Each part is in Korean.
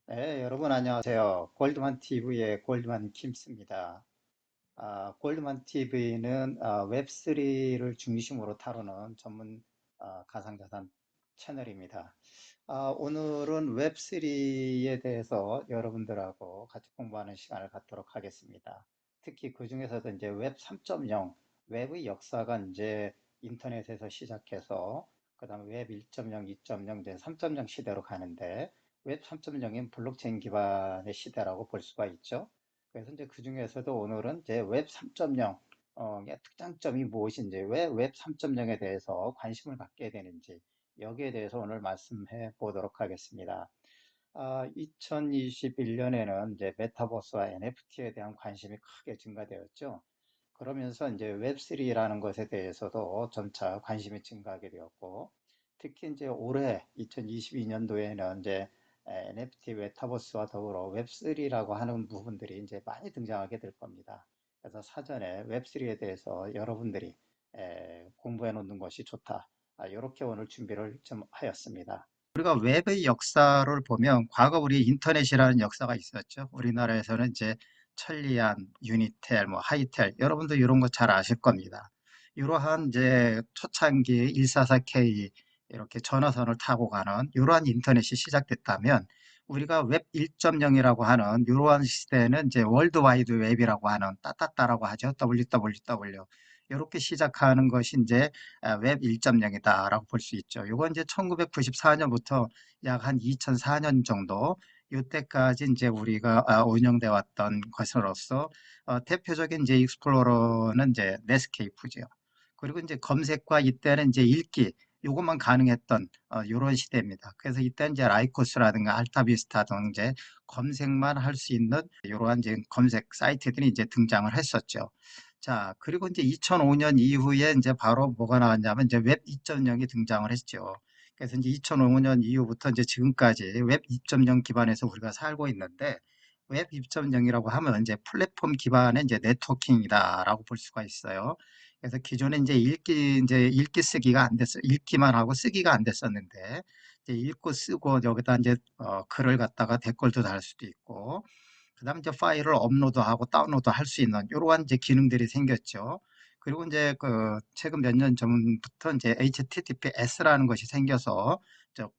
네, 여러분 안녕하세요. 골드만 TV의 골드만 킴스입니다. 골드만 TV는 웹3를 중심으로 다루는 전문 가상자산 채널입니다. 오늘은 웹3에 대해서 여러분들하고 같이 공부하는 시간을 갖도록 하겠습니다. 특히 그 중에서도 이제 웹 3.0, 웹의 역사가 이제 인터넷에서 시작해서 그다음에 웹 1.0, 2.0, 이제 3.0 시대로 가는데 웹 3.0인 블록체인 기반의 시대라고 볼 수가 있죠. 그래서 이제 그 중에서도 오늘은 이제 웹 3.0 특장점이 무엇인지, 왜 웹 3.0에 대해서 관심을 갖게 되는지, 여기에 대해서 오늘 말씀해 보도록 하겠습니다. 2021년에는 이제 메타버스와 NFT에 대한 관심이 크게 증가되었죠. 그러면서 이제 웹3라는 것에 대해서도 점차 관심이 증가하게 되었고, 특히 이제 올해 2022년도에는 이제 NFT 메타버스와 더불어 웹3라고 하는 부분들이 이제 많이 등장하게 될 겁니다. 그래서 사전에 웹3에 대해서 여러분들이 공부해 놓는 것이 좋다. 이렇게 오늘 준비를 좀 하였습니다. 우리가 웹의 역사를 보면 과거 우리 인터넷이라는 역사가 있었죠. 우리나라에서는 이제 천리안, 유니텔, 뭐 하이텔, 여러분도 이런 거 잘 아실 겁니다. 이러한 이제 초창기 144K 이렇게 전화선을 타고 가는 이러한 인터넷이 시작됐다면 우리가 웹 1.0이라고 하는 이러한 시대는 이제 월드와이드 웹이라고 하는 따따따라고 하죠. www. 이렇게 시작하는 것이 이제 웹 1.0이다라고 볼 수 있죠. 이건 이제 1994년부터 약 한 2004년 정도 이때까지 이제 우리가 운영돼 왔던 것으로서 대표적인 이제 익스플로러는 이제 넷스케이프죠. 그리고 이제 검색과 이때는 이제 읽기 요것만 가능했던 이런 시대입니다. 그래서 이때 이제 라이코스라든가 알타비스타 등 이제 검색만 할 수 있는 이러한 이제 검색 사이트들이 이제 등장을 했었죠. 자, 그리고 이제 2005년 이후에 이제 바로 뭐가 나왔냐면 이제 웹 2.0이 등장을 했죠. 그래서 이제 2005년 이후부터 이제 지금까지 웹 2.0 기반에서 우리가 살고 있는데 웹 2.0이라고 하면 이제 플랫폼 기반의 이제 네트워킹이다라고 볼 수가 있어요. 그래서 기존에 이제 읽기 쓰기가 안 됐어. 읽기만 하고 쓰기가 안 됐었는데 이제 읽고 쓰고 여기다 이제 글을 갖다가 댓글도 달 수도 있고 그다음 이제 파일을 업로드하고 다운로드 할 수 있는 이러한 이제 기능들이 생겼죠. 그리고 이제 그 최근 몇 년 전부터 이제 HTTPS라는 것이 생겨서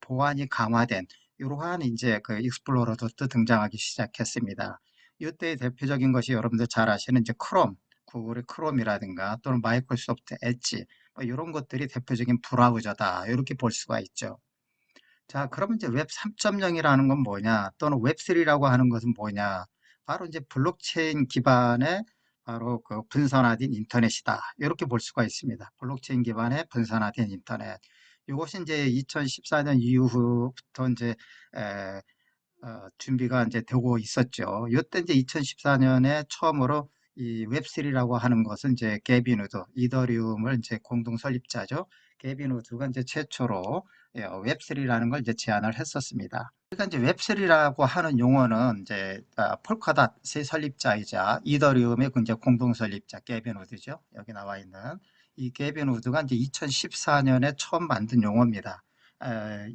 보안이 강화된 이러한 이제 그 익스플로러도 또 등장하기 시작했습니다. 이때 대표적인 것이 여러분들 잘 아시는 이제 크롬, 구글의 크롬이라든가 또는 마이크로소프트 엣지 뭐 이런 것들이 대표적인 브라우저다 이렇게 볼 수가 있죠. 자, 그러면 이제 웹 3.0이라는 건 뭐냐, 또는 웹 3라고 하는 것은 뭐냐? 바로 이제 블록체인 기반의 바로 그 분산화된 인터넷이다. 이렇게 볼 수가 있습니다. 블록체인 기반의 분산화된 인터넷. 이것이 이제 2014년 이후부터 이제 에, 준비가 이제 되고 있었죠. 이때 이제 2014년에 처음으로 이 웹3라고 하는 것은 이제 게빈 우드, 이더리움을 이제 공동 설립자죠. 게빈 우드가 이제 최초로 웹3라는 걸 이제 제안을 했었습니다. 그러니까 이제 웹3라고 하는 용어는 이제 폴카닷의 설립자이자 이더리움의 그 이제 공동 설립자 게빈 우드죠. 여기 나와 있는 이 게빈 우드가 이제 2014년에 처음 만든 용어입니다.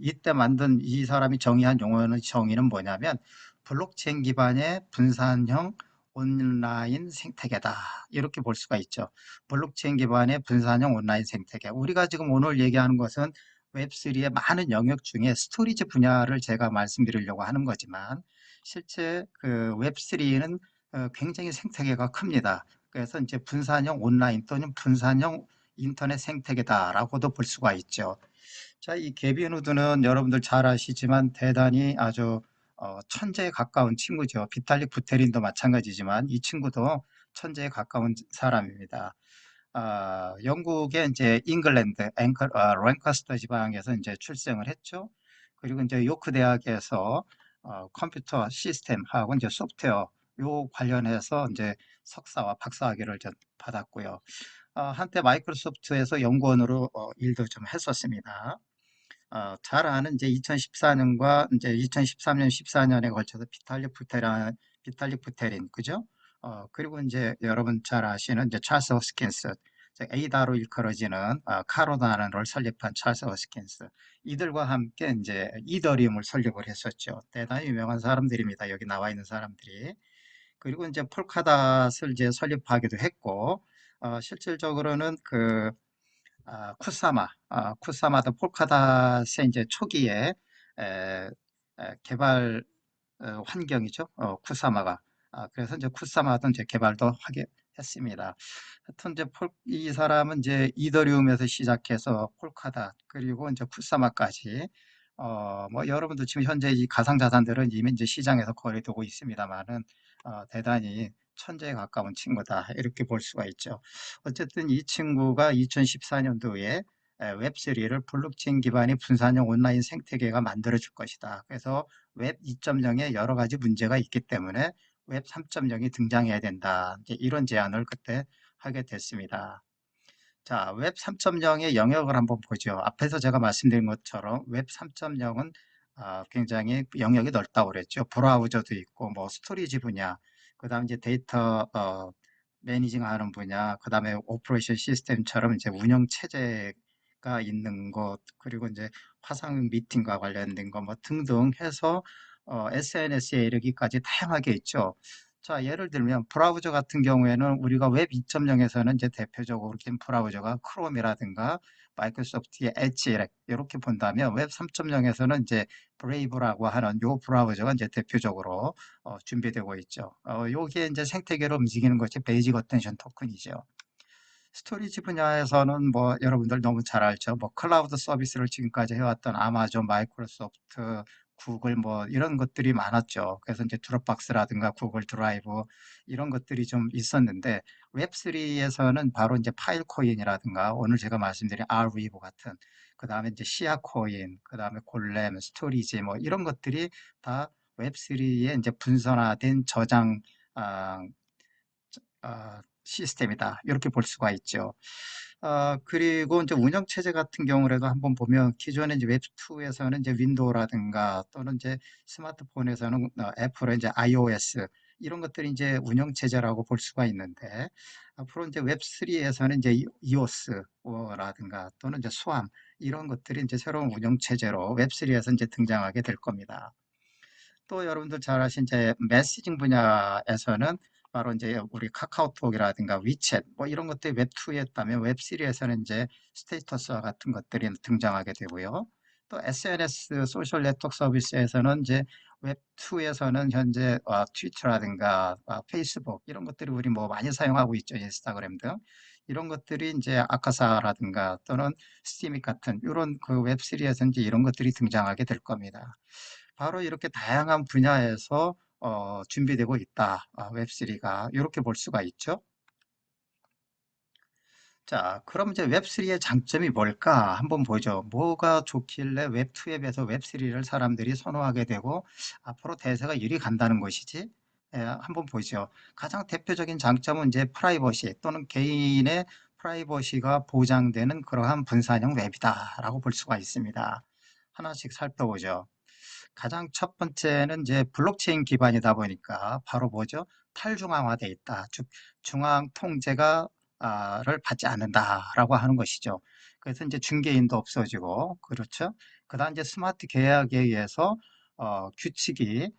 이때 만든 이 사람이 정의한 용어는 정의는 뭐냐면 블록체인 기반의 분산형 온라인 생태계다. 이렇게 볼 수가 있죠. 블록체인 기반의 분산형 온라인 생태계. 우리가 지금 오늘 얘기하는 것은 웹3의 많은 영역 중에 스토리지 분야를 제가 말씀드리려고 하는 거지만 실제 그 웹3는 굉장히 생태계가 큽니다. 그래서 이제 분산형 온라인 또는 분산형 인터넷 생태계다라고도 볼 수가 있죠. 자, 이 개빈 우드는 여러분들 잘 아시지만 대단히 아주 천재에 가까운 친구죠. 비탈릭 부테린도 마찬가지지만 이 친구도 천재에 가까운 사람입니다. 영국의 이제 잉글랜드 랭커스터 지방에서 이제 출생을 했죠. 그리고 이제 요크 대학에서 컴퓨터 시스템하고 이제 소프트웨어 요 관련해서 이제 석사와 박사학위를 받았고요. 한때 마이크로소프트에서 연구원으로 일도 좀 했었습니다. 잘 아는 이제 2014년과 이제 2013년, 14년에 걸쳐서 비탈릭 부테린, 그죠? 그리고 이제 여러분 잘 아시는 이제 찰스 호스킨스, 에이다로 일컬어지는 카로나를 설립한 찰스 호스킨스 이들과 함께 이제 이더리움을 설립을 했었죠. 대단히 유명한 사람들입니다. 여기 나와 있는 사람들이. 그리고 이제 폴카닷을 이제 설립하기도 했고, 실질적으로는 쿠사마도 폴카닷의 이제 초기에 에, 개발 환경이죠. 쿠사마가. 그래서 이제 쿠사마도 이제 개발도 하게 했습니다. 하여튼 이제 이 사람은 이제 이더리움에서 시작해서 폴카닷 그리고 이제 쿠사마까지 뭐 여러분도 지금 현재 이 가상자산들은 이미 이제 시장에서 거래되고 있습니다만은 대단히 천재에 가까운 친구다 이렇게 볼 수가 있죠. 어쨌든 이 친구가 2014년도에 웹3를 블록체인 기반의 분산형 온라인 생태계가 만들어질 것이다. 그래서 웹 2.0에 여러 가지 문제가 있기 때문에 웹 3.0이 등장해야 된다. 이제 이런 제안을 그때 하게 됐습니다. 자, 웹 3.0의 영역을 한번 보죠. 앞에서 제가 말씀드린 것처럼 웹 3.0은 굉장히 영역이 넓다고 그랬죠. 브라우저도 있고, 뭐 스토리지 분야, 그 다음 이제 데이터 매니징 하는 분야, 그 다음에 오퍼레이션 시스템처럼 이제 운영 체제가 있는 것, 그리고 이제 화상 미팅과 관련된 것 뭐 등등 해서 SNS에 이르기까지 다양하게 있죠. 자, 예를 들면 브라우저 같은 경우에는 우리가 웹 2.0에서는 이제 대표적으로 낀 브라우저가 크롬이라든가 마이크로소프트의 엣지 이렇게 본다면 웹 3.0에서는 이제 브레이브라고 하는 요 브라우저가 이제 대표적으로 준비되고 있죠. 요게 이제 생태계로 움직이는 것이 베이직 어텐션 토큰이죠. 스토리지 분야에서는 뭐 여러분들 너무 잘 알죠. 뭐 클라우드 서비스를 지금까지 해왔던 아마존, 마이크로소프트, 구글 뭐 이런 것들이 많았죠. 그래서 이제 드롭박스라든가 구글 드라이브 이런 것들이 좀 있었는데 웹3에서는 바로 이제 파일 코인이라든가 오늘 제가 말씀드린 Rweave 같은 그 다음에 이제 시아 코인, 그 다음에 골렘, 스토리지 뭐 이런 것들이 다 웹3의 이제 분선화된 저장 아, 시스템이다. 이렇게 볼 수가 있죠. 그리고 이제 운영 체제 같은 경우라도 한번 보면 기존의 이제 웹2에서는 이제 윈도우라든가 또는 이제 스마트폰에서는 애플의 이제 iOS 이런 것들이 이제 운영 체제라고 볼 수가 있는데 앞으로 이제 웹3에서는 이제 이오스라든가 또는 이제 수암 이런 것들이 이제 새로운 운영 체제로 웹3에서 이제 등장하게 될 겁니다. 또 여러분들 잘 아신 이제 메시징 분야에서는 바로 이제 우리 카카오톡이라든가 위챗 뭐 이런 것들이 웹2였다면 웹3에서는 이제 스테이터스와 같은 것들이 등장하게 되고요. 또 SNS 소셜 네트워크 서비스에서는 이제 웹2에서는 현재 트위터라든가 페이스북 이런 것들이 우리 뭐 많이 사용하고 있죠. 인스타그램 등. 이런 것들이 이제 아카사라든가 또는 스티밋 같은 이런 그 웹3에서 이제 이런 것들이 등장하게 될 겁니다. 바로 이렇게 다양한 분야에서 준비되고 있다. 웹3가 이렇게 볼 수가 있죠. 자, 그럼 이제 웹3의 장점이 뭘까? 한번 보죠. 뭐가 좋길래 웹2에 비해서 웹3를 사람들이 선호하게 되고 앞으로 대세가 이리 간다는 것이지? 예, 한번 보죠. 가장 대표적인 장점은 이제 프라이버시 또는 개인의 프라이버시가 보장되는 그러한 분산형 웹이다라고 볼 수가 있습니다. 하나씩 살펴보죠. 가장 첫 번째는 이제 블록체인 기반이다 보니까 바로 뭐죠? 탈중앙화돼 있다. 즉 중앙 통제가 를 받지 않는다라고 하는 것이죠. 그래서 이제 중개인도 없어지고 그렇죠. 그다음 이제 스마트 계약에 의해서 규칙이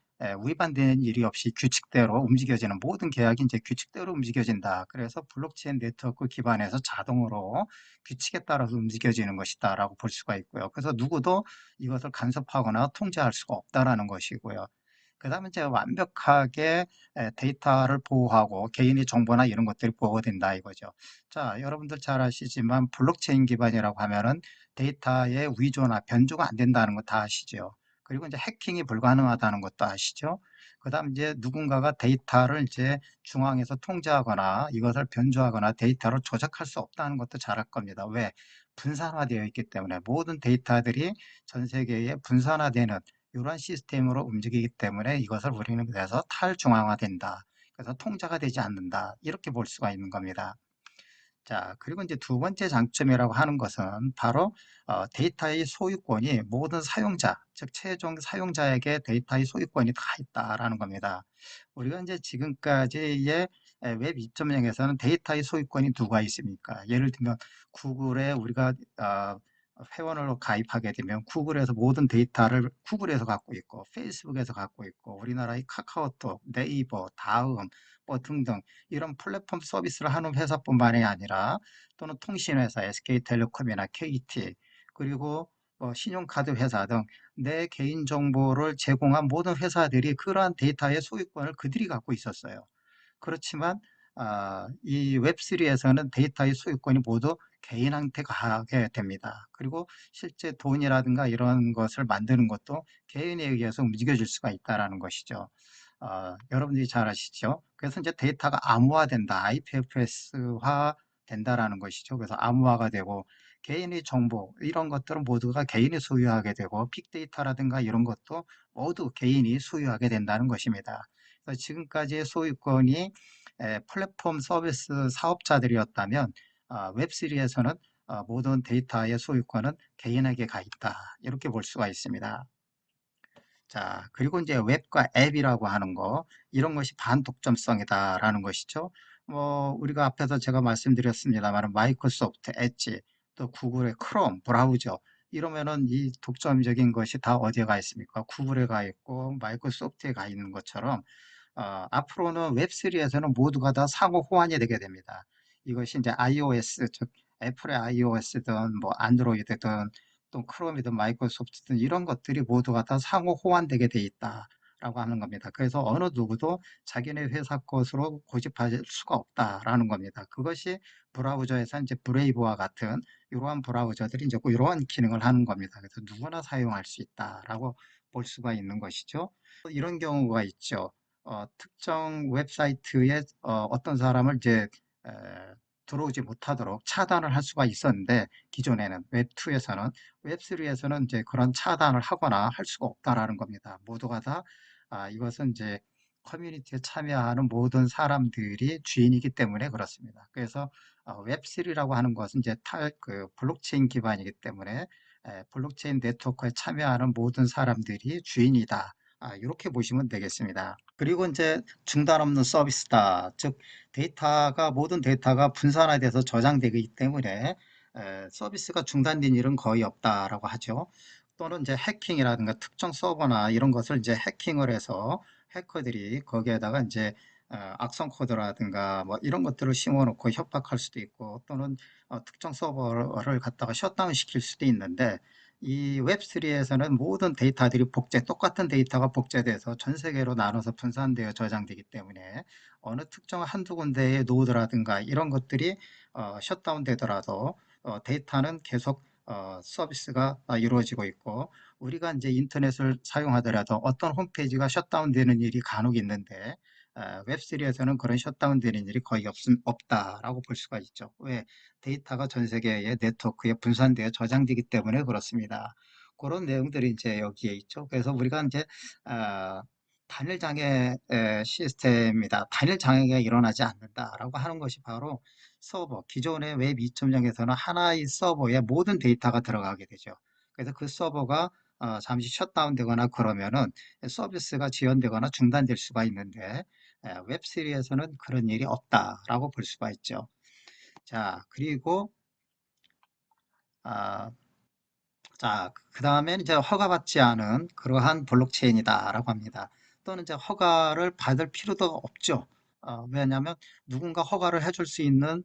위반되는 일이 없이 규칙대로 움직여지는 모든 계약이 이제 규칙대로 움직여진다. 그래서 블록체인 네트워크 기반에서 자동으로 규칙에 따라서 움직여지는 것이다라고 볼 수가 있고요. 그래서 누구도 이것을 간섭하거나 통제할 수가 없다라는 것이고요. 그 다음에 이제 완벽하게 데이터를 보호하고 개인의 정보나 이런 것들이 보호된다 이거죠. 자, 여러분들 잘 아시지만 블록체인 기반이라고 하면은 데이터의 위조나 변조가 안 된다는 거 다 아시죠? 그리고 이제 해킹이 불가능하다는 것도 아시죠? 그 다음 이제 누군가가 데이터를 이제 중앙에서 통제하거나 이것을 변조하거나 데이터로 조작할 수 없다는 것도 잘 알 겁니다. 왜? 분산화되어 있기 때문에 모든 데이터들이 전 세계에 분산화되는 이러한 시스템으로 움직이기 때문에 이것을 우리는 그래서 탈중앙화된다. 그래서 통제가 되지 않는다. 이렇게 볼 수가 있는 겁니다. 자, 그리고 이제 두 번째 장점이라고 하는 것은 바로 데이터의 소유권이 모든 사용자, 즉 최종 사용자에게 데이터의 소유권이 다 있다라는 겁니다. 우리가 이제 지금까지의 웹 2.0에서는 데이터의 소유권이 누가 있습니까? 예를 들면 구글에 우리가 회원으로 가입하게 되면 구글에서 모든 데이터를 구글에서 갖고 있고 페이스북에서 갖고 있고 우리나라의 카카오톡, 네이버, 다음 뭐 등등 이런 플랫폼 서비스를 하는 회사뿐만이 아니라 또는 통신회사, SK텔레콤이나 KT 그리고 신용카드 회사 등 내 개인정보를 제공한 모든 회사들이 그러한 데이터의 소유권을 그들이 갖고 있었어요. 그렇지만 이 웹3에서는 데이터의 소유권이 모두 개인한테 가게 됩니다. 그리고 실제 돈이라든가 이런 것을 만드는 것도 개인에 의해서 움직여질 수가 있다는 것이죠. 여러분들이 잘 아시죠? 그래서 이제 데이터가 암호화된다, IPFS화 된다라는 것이죠. 그래서 암호화가 되고 개인의 정보 이런 것들은 모두가 개인이 소유하게 되고 빅데이터라든가 이런 것도 모두 개인이 소유하게 된다는 것입니다. 그래서 지금까지의 소유권이 플랫폼 서비스 사업자들이었다면 웹3에서는 모든 데이터의 소유권은 개인에게 가 있다. 이렇게 볼 수가 있습니다. 자, 그리고 이제 웹과 앱이라고 하는 거, 이런 것이 반독점성이다라는 것이죠. 우리가 앞에서 제가 말씀드렸습니다만, 마이크로소프트 엣지, 또 구글의 크롬, 브라우저, 이러면은 이 독점적인 것이 다 어디에 가 있습니까? 구글에 가 있고, 마이크로소프트에 가 있는 것처럼, 앞으로는 웹3에서는 모두가 다 상호 호환이 되게 됩니다. 이것이 이제 iOS, 즉 애플의 iOS든 뭐 안드로이드든 또 크롬이든 마이크로소프트든 이런 것들이 모두가 다 상호 호환되게 돼 있다라고 하는 겁니다. 그래서 어느 누구도 자기네 회사 것으로 고집할 수가 없다라는 겁니다. 그것이 브라우저에서 이제 브레이브와 같은 이러한 브라우저들이 이제 이러한 기능을 하는 겁니다. 그래서 누구나 사용할 수 있다라고 볼 수가 있는 것이죠. 이런 경우가 있죠. 특정 웹사이트에 어떤 사람을 이제 에, 들어오지 못하도록 차단을 할 수가 있었는데 기존에는 웹2에서는 웹3에서는 이제 그런 차단을 하거나 할 수가 없다라는 겁니다. 모두가 다 이것은 이제 커뮤니티에 참여하는 모든 사람들이 주인이기 때문에 그렇습니다. 그래서 웹3라고 하는 것은 이제 그 블록체인 기반이기 때문에 블록체인 네트워크에 참여하는 모든 사람들이 주인이다. 이렇게 보시면 되겠습니다. 그리고 이제 중단 없는 서비스다. 즉, 모든 데이터가 분산화돼서 저장되기 때문에 서비스가 중단된 일은 거의 없다라고 하죠. 또는 이제 해킹이라든가 특정 서버나 이런 것을 이제 해킹을 해서 해커들이 거기에다가 이제 악성 코드라든가 뭐 이런 것들을 심어놓고 협박할 수도 있고 또는 특정 서버를 갖다가 셧다운 시킬 수도 있는데 이 웹3에서는 모든 데이터들이 똑같은 데이터가 복제돼서 전 세계로 나눠서 분산되어 저장되기 때문에 어느 특정 한두 군데의 노드라든가 이런 것들이 셧다운 되더라도 데이터는 계속 서비스가 이루어지고 있고 우리가 이제 인터넷을 사용하더라도 어떤 홈페이지가 셧다운 되는 일이 간혹 있는데 웹3에서는 그런 셧다운 되는 일이 거의 없다라고 볼 수가 있죠. 왜? 데이터가 전 세계의 네트워크에 분산되어 저장되기 때문에 그렇습니다. 그런 내용들이 이제 여기에 있죠. 그래서 우리가 이제 아, 단일 장애 시스템이다. 단일 장애가 일어나지 않는다라고 하는 것이 바로 기존의 웹 2.0에서는 하나의 서버에 모든 데이터가 들어가게 되죠. 그래서 그 서버가 잠시 셧다운 되거나 그러면은 서비스가 지연되거나 중단될 수가 있는데 웹3에서는 그런 일이 없다라고 볼 수가 있죠. 자, 그리고 아, 그 다음엔 이제 허가받지 않은 그러한 블록체인이다라고 합니다. 또는 이제 허가를 받을 필요도 없죠. 왜냐하면 누군가 허가를 해줄 수 있는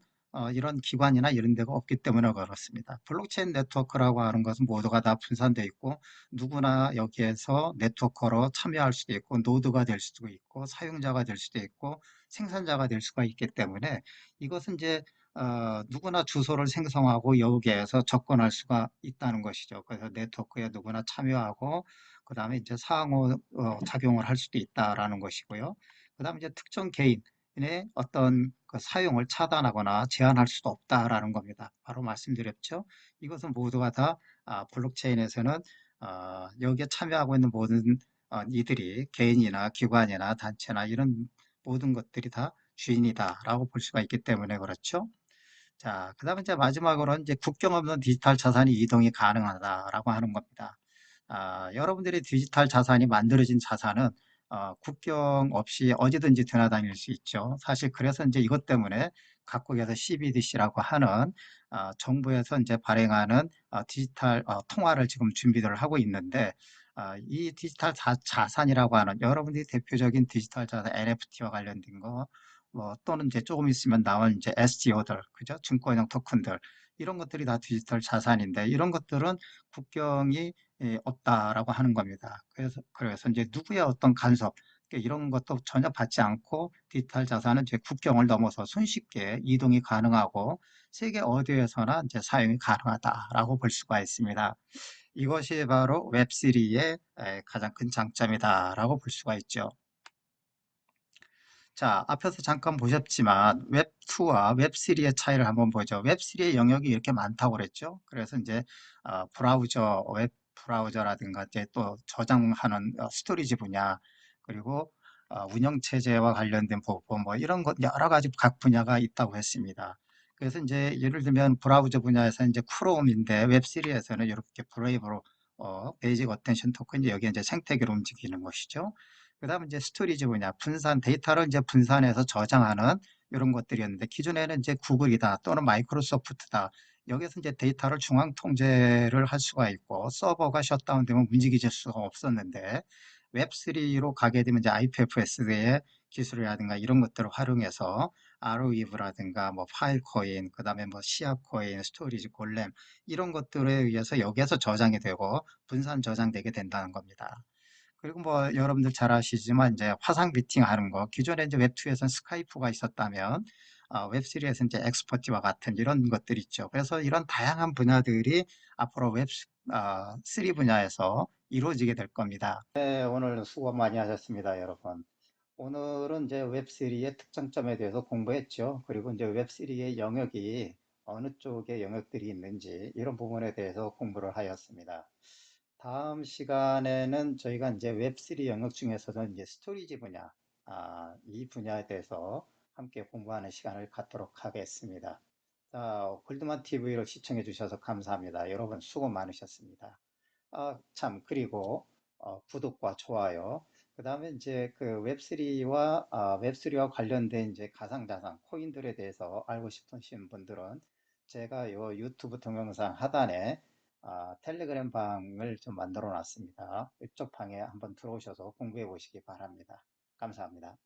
이런 기관이나 이런 데가 없기 때문에 그렇습니다. 블록체인 네트워크라고 하는 것은 모두가 다 분산되어 있고 누구나 여기에서 네트워커로 참여할 수도 있고 노드가 될 수도 있고 사용자가 될 수도 있고 생산자가 될 수가 있기 때문에 이것은 이제 누구나 주소를 생성하고 여기에서 접근할 수가 있다는 것이죠. 그래서 네트워크에 누구나 참여하고 그 다음에 이제 상호 작용을 할 수도 있다라는 것이고요. 그 다음에 이제 특정 개인의 어떤 그 사용을 차단하거나 제한할 수도 없다라는 겁니다. 바로 말씀드렸죠. 이것은 모두가 다 블록체인에서는 여기에 참여하고 있는 모든 이들이 개인이나 기관이나 단체나 이런 모든 것들이 다 주인이다라고 볼 수가 있기 때문에 그렇죠. 자, 그 다음에 이제 마지막으로는 이제 국경 없는 디지털 자산이 이동이 가능하다라고 하는 겁니다. 여러분들이 디지털 자산이 만들어진 자산은 국경 없이 어디든지 드나다닐 수 있죠. 사실 그래서 이제 이것 때문에 각국에서 CBDC라고 하는 정부에서 이제 발행하는 디지털 통화를 지금 준비를 하고 있는데 이 디지털 자산이라고 하는 여러분들이 대표적인 디지털 자산 NFT와 관련된 거 뭐 또는 이제 조금 있으면 나올 이제 STO들 그죠? 증권형 토큰들 이런 것들이 다 디지털 자산인데 이런 것들은 국경이 없다라고 하는 겁니다. 그래서 이제 누구의 어떤 간섭 이런 것도 전혀 받지 않고 디지털 자산은 이제 국경을 넘어서 손쉽게 이동이 가능하고 세계 어디에서나 이제 사용이 가능하다라고 볼 수가 있습니다. 이것이 바로 웹3의 가장 큰 장점이다라고 볼 수가 있죠. 자, 앞에서 잠깐 보셨지만 웹2와 웹3의 차이를 한번 보죠. 웹3의 영역이 이렇게 많다고 그랬죠. 그래서 이제 브라우저, 웹 브라우저라든가 이제 또 저장하는 스토리지 분야, 그리고 운영 체제와 관련된 부분 뭐 이런 것 여러 가지 각 분야가 있다고 했습니다. 그래서 이제 예를 들면 브라우저 분야에서 이제 크롬인데 웹3에서는 이렇게 브레이브로 베이직 어텐션 토큰이 여기 이제 생태계로 움직이는 것이죠. 그다음에 이제 스토리지 분야, 분산 데이터를 이제 분산해서 저장하는 이런 것들이었는데 기존에는 이제 구글이다 또는 마이크로소프트다. 여기서 이제 데이터를 중앙 통제를 할 수가 있고 서버가 셧다운되면 움직일 수가 없었는데 웹3로 가게 되면 이제 IPFS의 기술이라든가 이런 것들을 활용해서 ROEV라든가 뭐 파일코인, 그다음에 뭐 시아코인, 스토리지 골렘 이런 것들에 의해서 여기에서 저장이 되고 분산 저장되게 된다는 겁니다. 그리고 뭐 여러분들 잘 아시지만 이제 화상 미팅 하는 거 기존에 이제 웹2에서는 스카이프가 있었다면 웹3에서 이제 엑스퍼티와 같은 이런 것들이 있죠. 그래서 이런 다양한 분야들이 앞으로 웹3 분야에서 이루어지게 될 겁니다. 네, 오늘 수고 많이 하셨습니다, 여러분. 오늘은 이제 웹3의 특장점에 대해서 공부했죠. 그리고 이제 웹3의 영역이 어느 쪽에 영역들이 있는지 이런 부분에 대해서 공부를 하였습니다. 다음 시간에는 저희가 이제 웹3 영역 중에서도 이제 스토리지 분야, 이 분야에 대해서 함께 공부하는 시간을 갖도록 하겠습니다. 자, 골드만 TV를 시청해 주셔서 감사합니다. 여러분 수고 많으셨습니다. 참, 그리고 구독과 좋아요. 그 다음에 이제 그 웹3와 관련된 이제 가상자산, 코인들에 대해서 알고 싶으신 분들은 제가 요 유튜브 동영상 하단에 텔레그램 방을 좀 만들어 놨습니다. 이쪽 방에 한번 들어오셔서 공부해 보시기 바랍니다. 감사합니다.